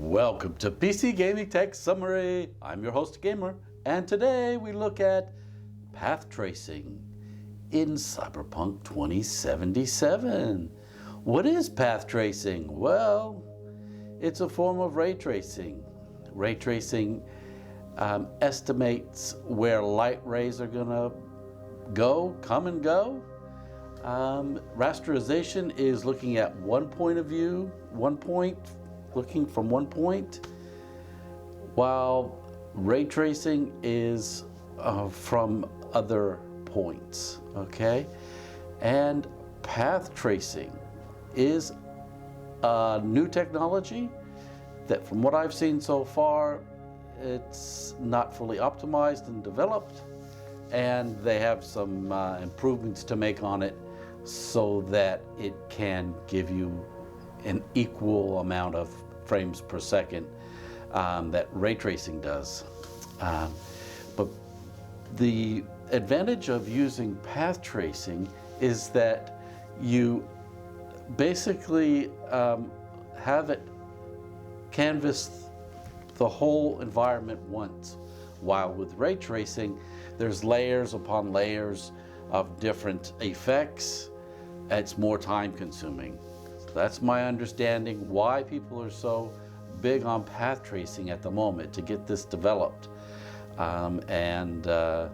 Welcome to PC Gaming Tech Summary. I'm your host Gamer, and today we look at path tracing in Cyberpunk 2077. What is path tracing? Well, it's a form of ray tracing. Ray tracing estimates where light rays are going to come and go. Rasterization is looking at one point of view, looking from one point, while ray tracing is from other points, okay? And path tracing is a new technology that, from what I've seen so far, it's not fully optimized and developed, and they have some improvements to make on it so that it can give you an equal amount of frames per second that ray tracing does. But the advantage of using path tracing is that you basically have it canvas the whole environment once, while with ray tracing there's layers upon layers of different effects. It's more time consuming. That's my understanding why people are so big on path tracing at the moment to get this developed. The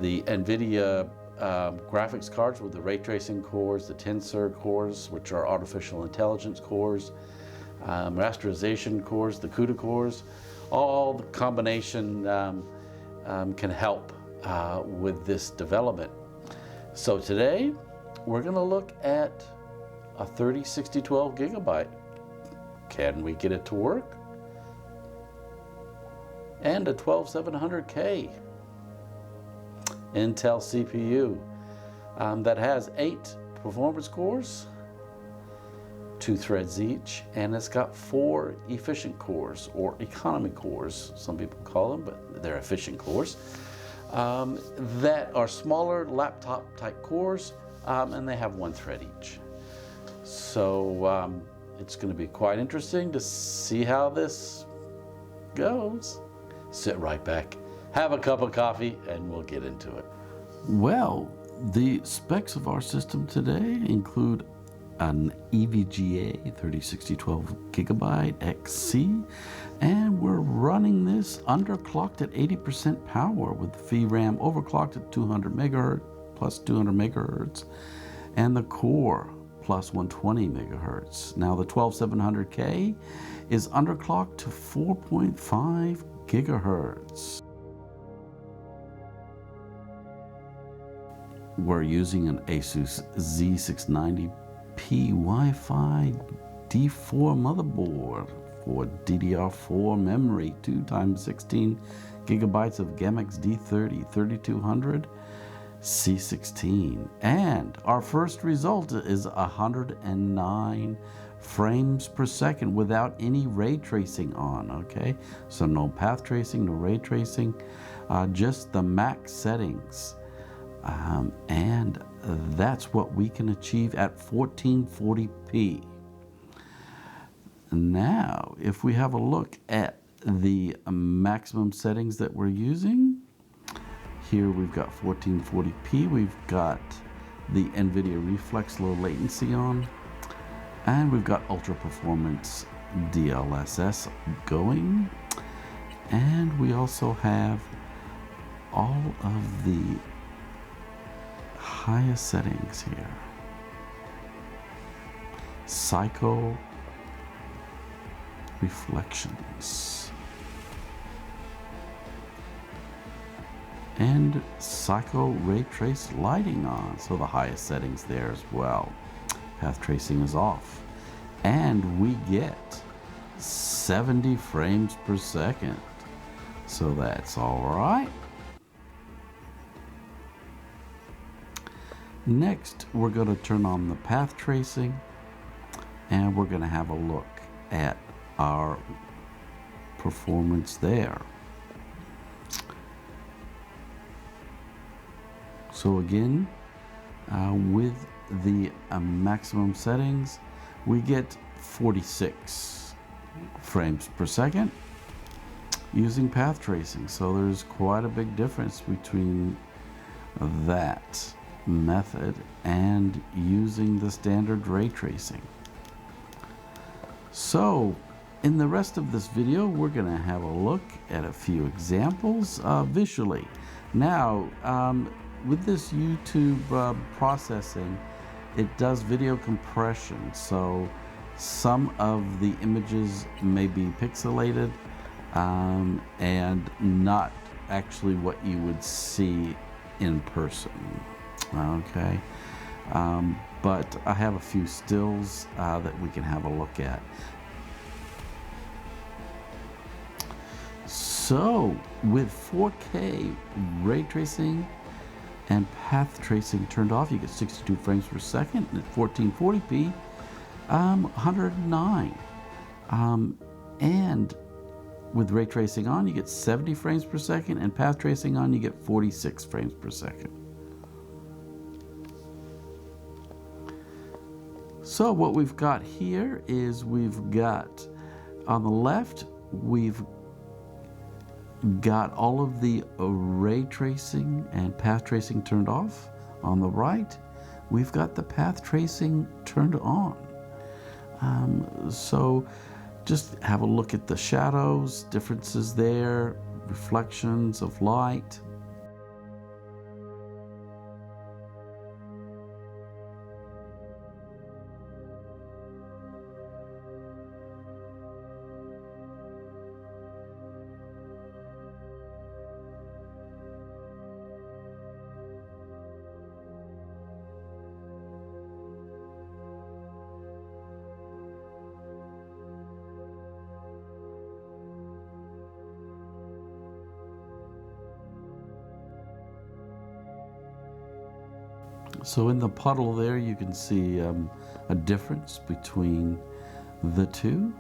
NVIDIA graphics cards with the ray tracing cores, the tensor cores, which are artificial intelligence cores, rasterization cores, the CUDA cores, all the combination can help with this development. So today we're going to look at a 306012 gigabyte. Can we get it to work? And a 12700K Intel CPU that has 8 performance cores, 2 threads each, and it's got 4 efficient cores, or economy cores, some people call them, but they're efficient cores, that are smaller laptop type cores, and they have 1 thread each. So it's going to be quite interesting to see how this goes. Sit right back, have a cup of coffee, and we'll get into it. Well, the specs of our system today include an EVGA 306012 gigabyte XC, and we're running this underclocked at 80% power with VRAM overclocked at 200 megahertz plus 200 megahertz, and the core plus 120 megahertz. Now the 12700K is underclocked to 4.5 gigahertz. We're using an Asus Z690P Wi-Fi D4 motherboard for DDR4 memory, 2x16 gigabytes of GAMMIX D30 3200 C16, and our first result is 109 frames per second without any ray tracing on. Okay, so no path tracing, no ray tracing, just the max settings, and that's what we can achieve at 1440p. Now, if we have a look at the maximum settings that we're using, here we've got 1440p, we've got the NVIDIA Reflex low latency on, and we've got ultra performance DLSS going, and we also have all of the highest settings here. Psycho reflections and Psycho ray trace lighting on, so the highest settings there as well. Path tracing is off, and we get 70 frames per second, so that's all right. Next, we're going to turn on the path tracing, and we're going to have a look at our performance there. So again, with the maximum settings, we get 46 frames per second using path tracing. So there's quite a big difference between that method and using the standard ray tracing. So in the rest of this video, we're going to have a look at a few examples visually. Now, with this YouTube processing, it does video compression, so some of the images may be pixelated and not actually what you would see in person. Okay, but I have a few stills that we can have a look at. So with 4K ray tracing and path tracing turned off, you get 62 frames per second at 1440p, 109. And with ray tracing on, you get 70 frames per second, and path tracing on, you get 46 frames per second. So what we've got here is we've got, on the left, we've got all of the ray tracing and path tracing turned off. On the right, we've got the path tracing turned on. So just have a look at the shadows, differences there, reflections of light. So in the puddle there, you can see a difference between the two.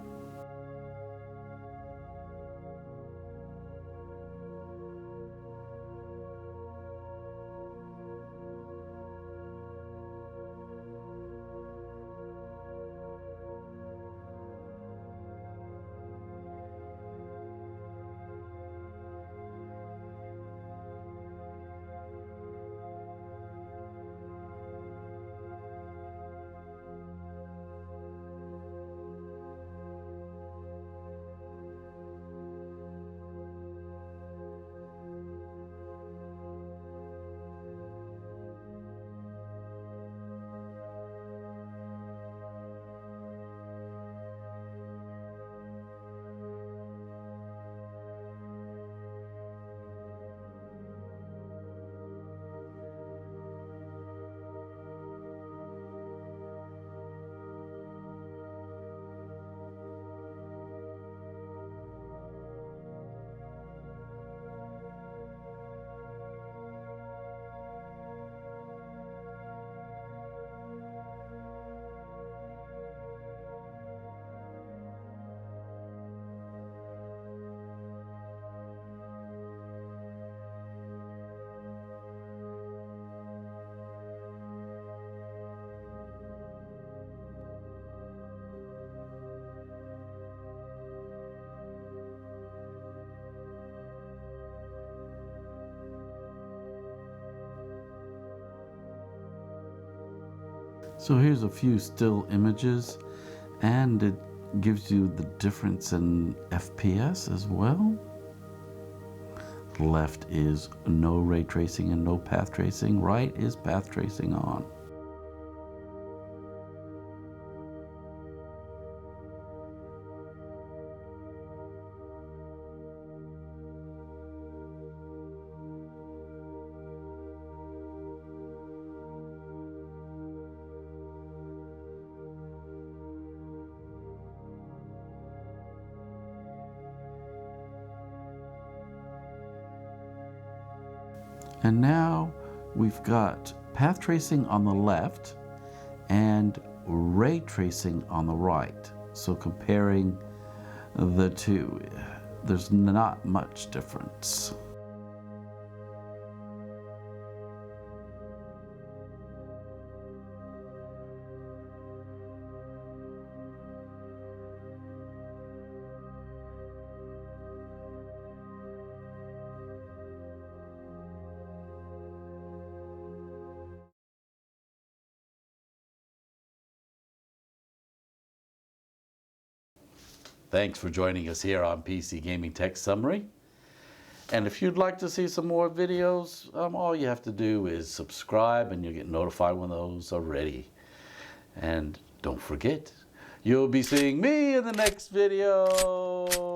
So here's a few still images, and it gives you the difference in FPS as well. Left is no ray tracing and no path tracing. Right is path tracing on. And now we've got path tracing on the left and ray tracing on the right. So comparing the two, there's not much difference. Thanks for joining us here on PC Gaming Tech Summary. And if you'd like to see some more videos, all you have to do is subscribe and you'll get notified when those are ready. And don't forget, you'll be seeing me in the next video.